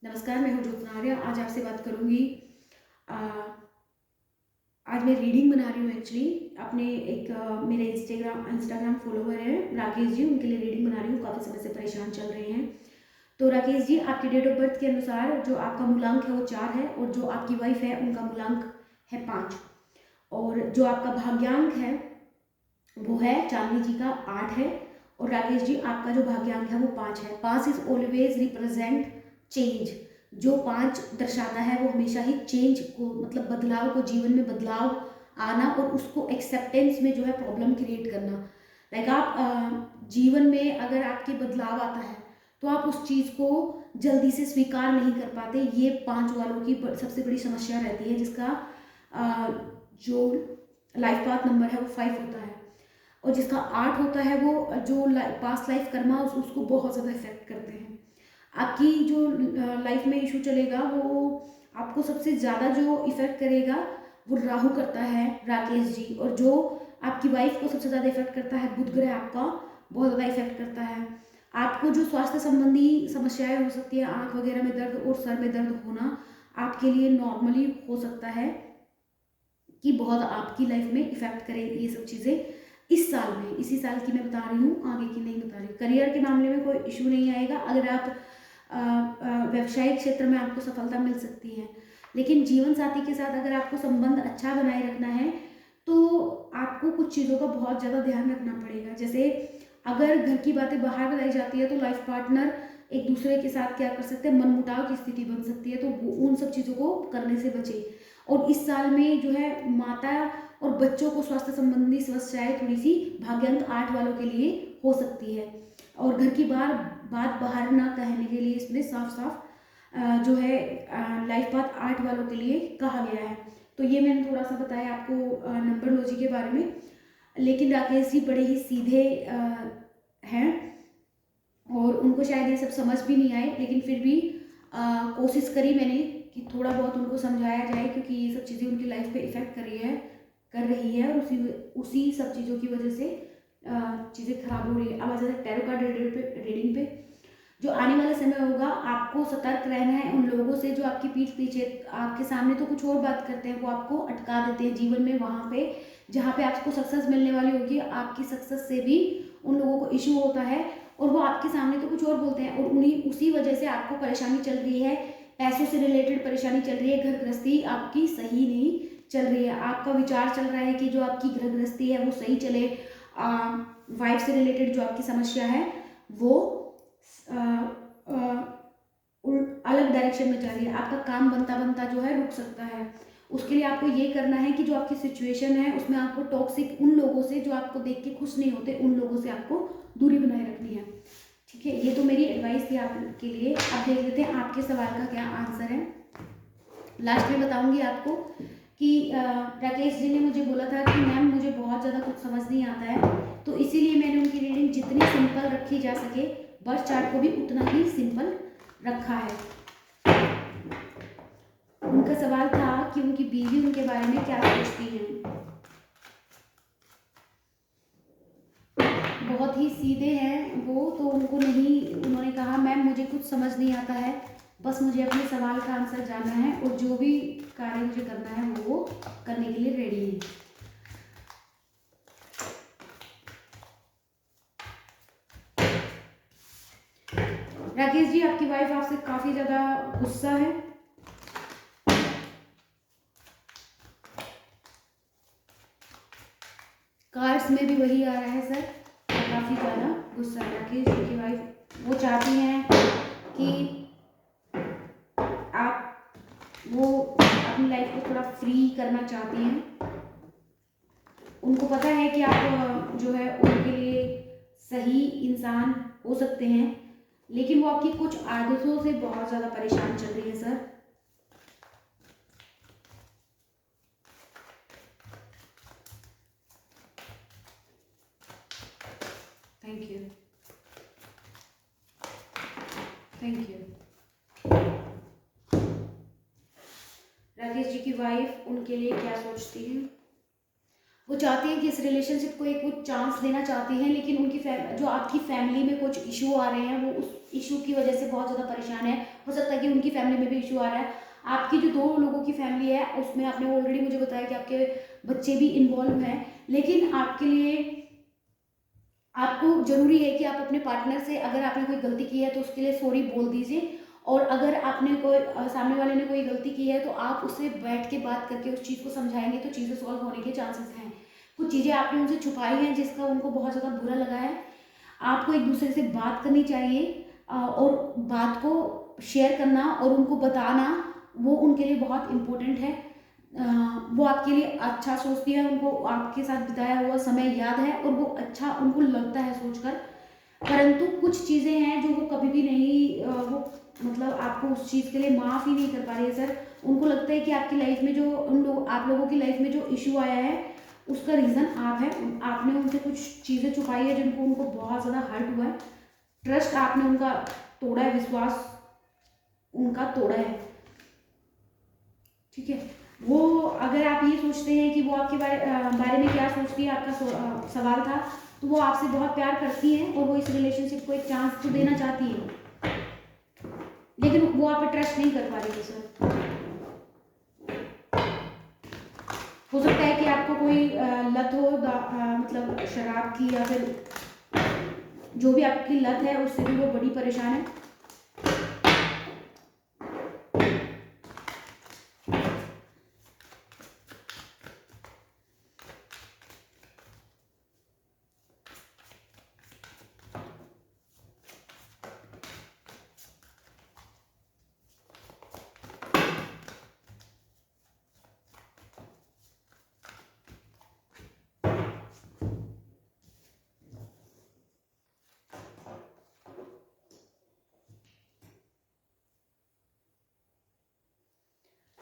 नमस्कार, मैं हूँ ज्योत्सना आर्य। आज आपसे बात करूँगी। अ, आज मैं रीडिंग बना रही हूँ एक्चुअली अपने एक मेरे इंस्टाग्राम फॉलोवर है राकेश जी, उनके लिए रीडिंग बना रही हूँ। काफ़ी समय से परेशान चल रहे हैं। तो राकेश जी, आपकी डेट ऑफ बर्थ के अनुसार जो आपका मूलांक है वो 4 है और जो आपकी वाइफ है उनका मूलांक है 5 और जो आपका भाग्यांक है वो है चांदनी जी का 8 है। और राकेश जी, आपका जो भाग्यांक है वो 5 है। 5 इज ऑलवेज रिप्रेजेंट चेंज। जो 5 दर्शाता है वो हमेशा ही चेंज को, मतलब बदलाव को, जीवन में बदलाव आना और उसको एक्सेप्टेंस में जो है प्रॉब्लम क्रिएट करना। लाइक आप जीवन में अगर आपके बदलाव आता है तो आप उस चीज़ को जल्दी से स्वीकार नहीं कर पाते। ये 5 वालों की सबसे बड़ी समस्या रहती है, जिसका जो लाइफ पाथ नंबर है वो 5 होता है। और जिसका 8 होता है वो जो पास्ट लाइफ कर्मा उसको बहुत ज़्यादा इफेक्ट करते हैं। आपकी जो लाइफ में इशू चलेगा वो आपको सबसे ज़्यादा जो इफेक्ट करेगा वो राहु करता है राकेश जी। और जो आपकी वाइफ को सबसे ज़्यादा इफेक्ट करता है बुध ग्रह आपका बहुत ज़्यादा इफेक्ट करता है। आपको जो स्वास्थ्य संबंधी समस्याएं हो सकती है, आँख वगैरह में दर्द और सर में दर्द होना आपके लिए नॉर्मली हो सकता है कि बहुत आपकी लाइफ में इफेक्ट करें ये सब चीज़ें इस साल में। इसी साल की मैं बता रही हूँ, आगे की नहीं बता रही। करियर के मामले में कोई इशू नहीं आएगा। अगर आप व्यवसायिक क्षेत्र में आपको सफलता मिल सकती है, लेकिन जीवन साथी के साथ अगर आपको संबंध अच्छा बनाए रखना है तो आपको कुछ चीज़ों का बहुत ज़्यादा ध्यान रखना पड़ेगा। जैसे अगर घर की बातें बाहर बताई जाती है तो लाइफ पार्टनर एक दूसरे के साथ क्या कर सकते हैं, मनमुटाव की स्थिति बन सकती है, तो उन सब चीज़ों को करने से बचे। और इस साल में जो है माता और बच्चों को स्वास्थ्य संबंधी समस्याएं थोड़ी सी भाग्यांक 8 वालों के लिए हो सकती है। और घर की बात बाहर ना कहने के लिए इसमें साफ साफ जो है लाइफ पाथ 8 वालों के लिए कहा गया है। तो ये मैंने थोड़ा सा बताया आपको नंबरोलॉजी के बारे में। लेकिन राकेश जी बड़े ही सीधे हैं और उनको शायद ये सब समझ भी नहीं आए, लेकिन फिर भी कोशिश करी मैंने कि थोड़ा बहुत उनको समझाया जाए, क्योंकि ये सब चीज़ें उनकी लाइफ पे इफ़ेक्ट कर रही है और उसी उसी सब चीज़ों की वजह से चीज़ें खराब हो रही है। अब आ जाते हैं टैरो कार्ड रीडिंग पे। जो आने वाला समय होगा आपको सतर्क रहना है उन लोगों से जो आपकी पीठ पीछे आपके सामने तो कुछ और बात करते हैं, वो आपको अटका देते हैं जीवन में। वहाँ पे जहाँ पे आपको सक्सेस मिलने वाली होगी, आपकी सक्सेस से भी उन लोगों को इशू होता है और वो आपके सामने तो कुछ और बोलते हैं और उन्हीं उसी वजह से आपको परेशानी चल रही है। पैसों से रिलेटेड परेशानी चल रही है, घर गृहस्थी आपकी सही नहीं चल रही है। आपका विचार चल रहा है कि जो आपकी घर गृहस्थी है वो सही चले। वाइफ से रिलेटेड जो आपकी समस्या है वो अलग डायरेक्शन में जा रही है। आपका काम बनता बनता जो है रुक सकता है। उसके लिए आपको ये करना है कि जो आपकी सिचुएशन है उसमें आपको टॉक्सिक उन लोगों से जो आपको देख के खुश नहीं होते, उन लोगों से आपको दूरी बनाए रखनी है। ठीक है, ये तो मेरी एडवाइस थी आपके लिए। अब देख लेते हैं आपके सवाल का क्या आंसर है। लास्ट में बताऊंगी आपको कि राकेश जी ने मुझे बोला था कि मैम मुझे बहुत ज़्यादा कुछ समझ नहीं आता है, तो इसीलिए मैंने उनकी रीडिंग जितनी सिंपल रखी जा सके बर्थ चार्ट को भी उतना ही सिंपल रखा है। उनका सवाल था कि उनकी बीवी उनके बारे में क्या सोचती है। बहुत ही सीधे हैं वो, तो उनको नहीं, उन्होंने कहा मैम मुझे कुछ समझ नहीं आता है, बस मुझे अपने सवाल का आंसर जानना है और जो भी कार्य मुझे करना है वो करने के लिए रेडी है। राकेश जी, आपकी वाइफ आपसे काफी ज्यादा गुस्सा है। कार्ड्स में भी वही आ रहा है सर, काफी ज्यादा गुस्सा है राकेश जी की वाइफ। वो चाहती हैं कि आप वो अपनी लाइफ को थोड़ा फ्री करना चाहती हैं। उनको पता है कि आप जो है उनके लिए सही इंसान हो सकते हैं, लेकिन वो आपकी कुछ आदतों से बहुत ज़्यादा परेशान चल रही है sir. Thank you, thank you. Rakesh ji की वाइफ उनके लिए क्या सोचती है। वो चाहती हैं कि इस रिलेशनशिप को एक कुछ चांस देना चाहती हैं, लेकिन उनकी जो आपकी फैमिली में कुछ इशू आ रहे हैं, वो उस इशू की वजह से बहुत ज़्यादा परेशान है। हो सकता है कि उनकी फैमिली में भी इशू आ रहा है। आपकी जो 2 लोगों की फैमिली है उसमें आपने ऑलरेडी मुझे बताया कि आपके बच्चे भी इन्वॉल्व हैं, लेकिन आपके लिए आपको ज़रूरी है कि आप अपने पार्टनर से, अगर आपने कोई गलती की है तो उसके लिए सॉरी बोल दीजिए, और अगर आपने कोई सामने वाले ने कोई गलती की है तो आप उससे बैठ के बात करके उस चीज़ को समझाएंगे तो चीज़ें सॉल्व होने के चांसेस हैं। कुछ चीज़ें आपने उनसे छुपाई हैं जिसका उनको बहुत ज़्यादा बुरा लगा है। आपको एक दूसरे से बात करनी चाहिए, और बात को शेयर करना और उनको बताना, वो उनके लिए बहुत इम्पोर्टेंट है। अ, वो आपके लिए अच्छा सोचती है, उनको आपके साथ बिताया हुआ समय याद है और वो अच्छा उनको लगता है सोचकर। परंतु कुछ चीज़ें हैं जो वो कभी भी नहीं, वो मतलब आपको उस चीज़ के लिए माफ़ ही नहीं कर पा रही है सर। उनको लगता है कि आपकी लाइफ में जो आप लोगों की लाइफ में जो इशू आया है उसका रीज़न आप है। आपने उनसे कुछ चीज़ें छुपाई है जिनको उनको बहुत ज़्यादा हर्ट हुआ है। ट्रस्ट आपने उनका तोड़ा है, विश्वास उनका तोड़ा है, ठीक है। वो, अगर आप ये सोचते हैं कि वो आपके बारे में क्या सोचती है, आपका सवाल था, तो वो आपसे बहुत प्यार करती हैं और वो इस रिलेशनशिप को एक चांस तो देना चाहती है, लेकिन वो आप पे ट्रस्ट नहीं कर पा रही है सर। हो सकता है कि आपको कोई लत हो, मतलब शराब की, या फिर जो भी आपकी लत है उससे भी वो बड़ी परेशान है।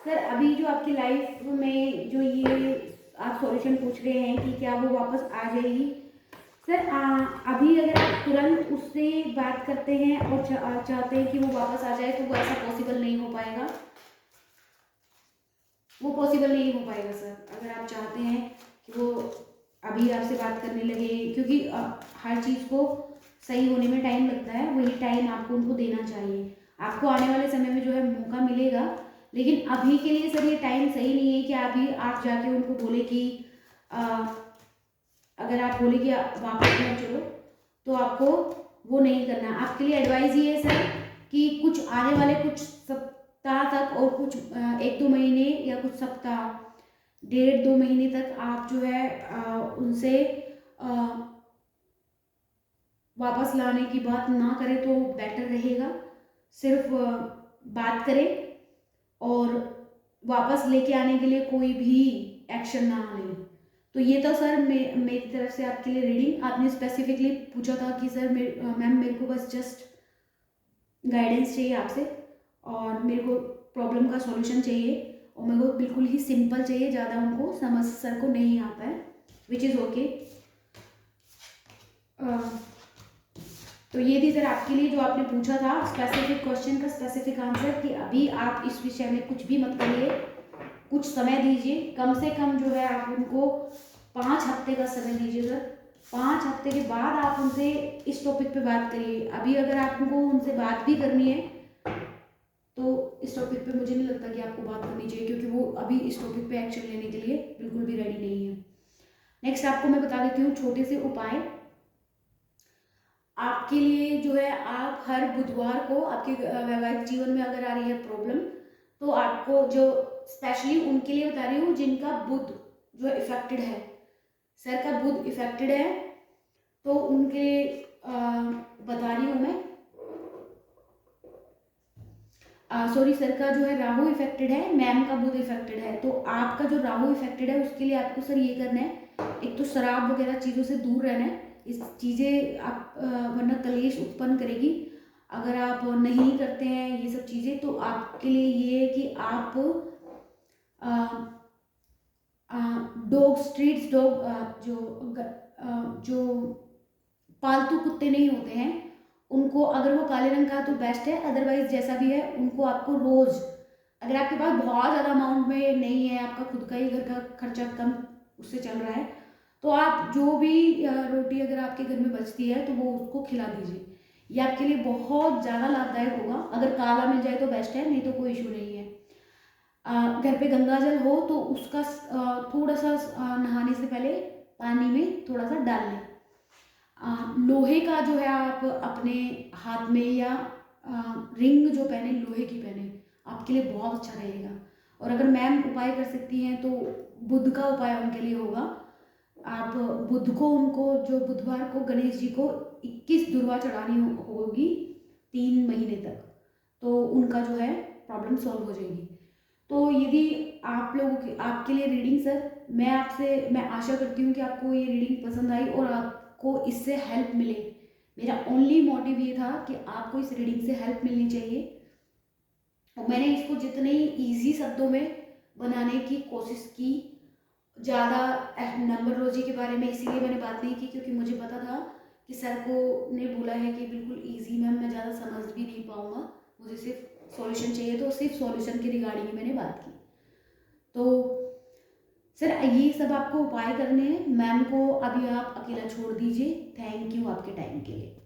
सर अभी जो आपकी लाइफ में जो ये आप सॉल्यूशन पूछ रहे हैं कि क्या वो वापस आ जाएगी, सर अभी अगर आप तुरंत उससे बात करते हैं और चाहते हैं कि वो वापस आ जाए, तो वो ऐसा पॉसिबल नहीं हो पाएगा। वो पॉसिबल नहीं हो पाएगा सर। अगर आप चाहते हैं कि वो अभी आपसे बात करने लगे, क्योंकि हर चीज़ को सही होने में टाइम लगता है, वही टाइम आपको उनको देना चाहिए। आपको आने वाले समय में जो है मौका मिलेगा, लेकिन अभी के लिए सर ये टाइम सही नहीं है कि अभी आप जाके उनको बोले कि अ, अगर आप बोले कि वापस मत चलो, तो आपको वो नहीं करना है। आपके लिए एडवाइस ये है सर कि कुछ आने वाले कुछ सप्ताह तक, और कुछ 1-2 महीने या कुछ सप्ताह, 1.5-2 महीने तक आप जो है उनसे अ, वापस लाने की बात ना करें तो बेटर रहेगा। सिर्फ बात करें, और वापस लेके आने के लिए कोई भी एक्शन ना लें। तो ये तो सर मेरी तरफ से आपके लिए रीडिंग। आपने स्पेसिफिकली पूछा था कि सर मैम मेरे को बस जस्ट गाइडेंस चाहिए आपसे, और मेरे को प्रॉब्लम का सॉल्यूशन चाहिए, और मेरे को बिल्कुल ही सिंपल चाहिए, ज़्यादा उनको समझ सर को नहीं आता है, विच इज़ ओके। तो ये थी सर आपके लिए जो आपने पूछा था, स्पेसिफिक क्वेश्चन का स्पेसिफिक आंसर, कि अभी आप इस विषय में कुछ भी मत करिए, कुछ समय दीजिए। कम से कम जो है आप उनको 5 हफ्ते का समय दीजिए सर। 5 हफ्ते के बाद आप उनसे इस टॉपिक पे बात करिए। अभी अगर आपको उनसे बात भी करनी है तो इस टॉपिक पे मुझे नहीं लगता कि आपको बात करनी चाहिए, क्योंकि वो अभी इस टॉपिक पे एक्शन लेने के लिए बिल्कुल भी रेडी नहीं है। नेक्स्ट आपको मैं बता देती हूँ छोटे से उपाय आपके लिए जो है। आप हर बुधवार को, आपके वैवाहिक जीवन में अगर आ रही है प्रॉब्लम, तो आपको जो स्पेशली उनके लिए बता रही हूँ जिनका बुध जो इफेक्टेड है, सर का बुध इफेक्टेड है, तो उनके बता रही हूँ मैं। सॉरी, सर का जो है राहु इफेक्टेड है, मैम का बुध इफेक्टेड है। तो आपका जो राहु इफेक्टेड है उसके लिए आपको सर ये करना है, एक तो शराब वगैरह चीज़ों से दूर रहना है। इस चीज़ें आप वरना कलेश उत्पन्न करेगी। अगर आप नहीं करते हैं ये सब चीज़ें, तो आपके लिए ये है कि आप डॉग, स्ट्रीट्स डॉग, जो पालतू कुत्ते नहीं होते हैं उनको, अगर वो काले रंग का तो बेस्ट है, अदरवाइज जैसा भी है उनको आपको रोज, अगर आपके पास बहुत ज़्यादा अमाउंट में नहीं है, आपका खुद का ही घर का खर्चा कम उससे चल रहा है, तो आप जो भी रोटी अगर आपके घर में बचती है तो वो उसको खिला दीजिए। ये आपके लिए बहुत ज़्यादा लाभदायक होगा। अगर काला मिल जाए तो बेस्ट है, नहीं तो कोई इशू नहीं है। घर पे गंगा जल हो तो उसका थोड़ा सा नहाने से पहले पानी में थोड़ा सा डाल लें। लोहे का जो है आप अपने हाथ में या रिंग जो पहने लोहे की पहने, आपके लिए बहुत अच्छा रहेगा। और अगर मैम उपाय कर सकती हैं तो बुध का उपाय उनके लिए होगा। आप बुध को उनको जो बुधवार को गणेश जी को 21 दुर्वा चढ़ानी होगी 3 महीने तक, तो उनका जो है प्रॉब्लम सॉल्व हो जाएगी। तो यदि आप लोगों की आपके लिए रीडिंग सर, मैं आशा करती हूँ कि आपको ये रीडिंग पसंद आई और आपको इससे हेल्प मिले। मेरा ओनली मोटिव ये था कि आपको इस रीडिंग से हेल्प मिलनी चाहिए, और मैंने इसको जितने इजी शब्दों में बनाने की कोशिश की। ज़्यादा नंबरोलॉजी के बारे में इसीलिए मैंने बात नहीं की क्योंकि मुझे पता था कि सर को ने बोला है कि बिल्कुल इजी मैम, मैं ज़्यादा समझ भी नहीं पाऊँगा, मुझे सिर्फ सॉल्यूशन चाहिए, तो सिर्फ सॉल्यूशन के रिगार्डिंग ही मैंने बात की। तो सर ये सब आपको उपाय करने हैं। मैम को अभी आप अकेला छोड़ दीजिए। थैंक यू आपके टाइम के लिए।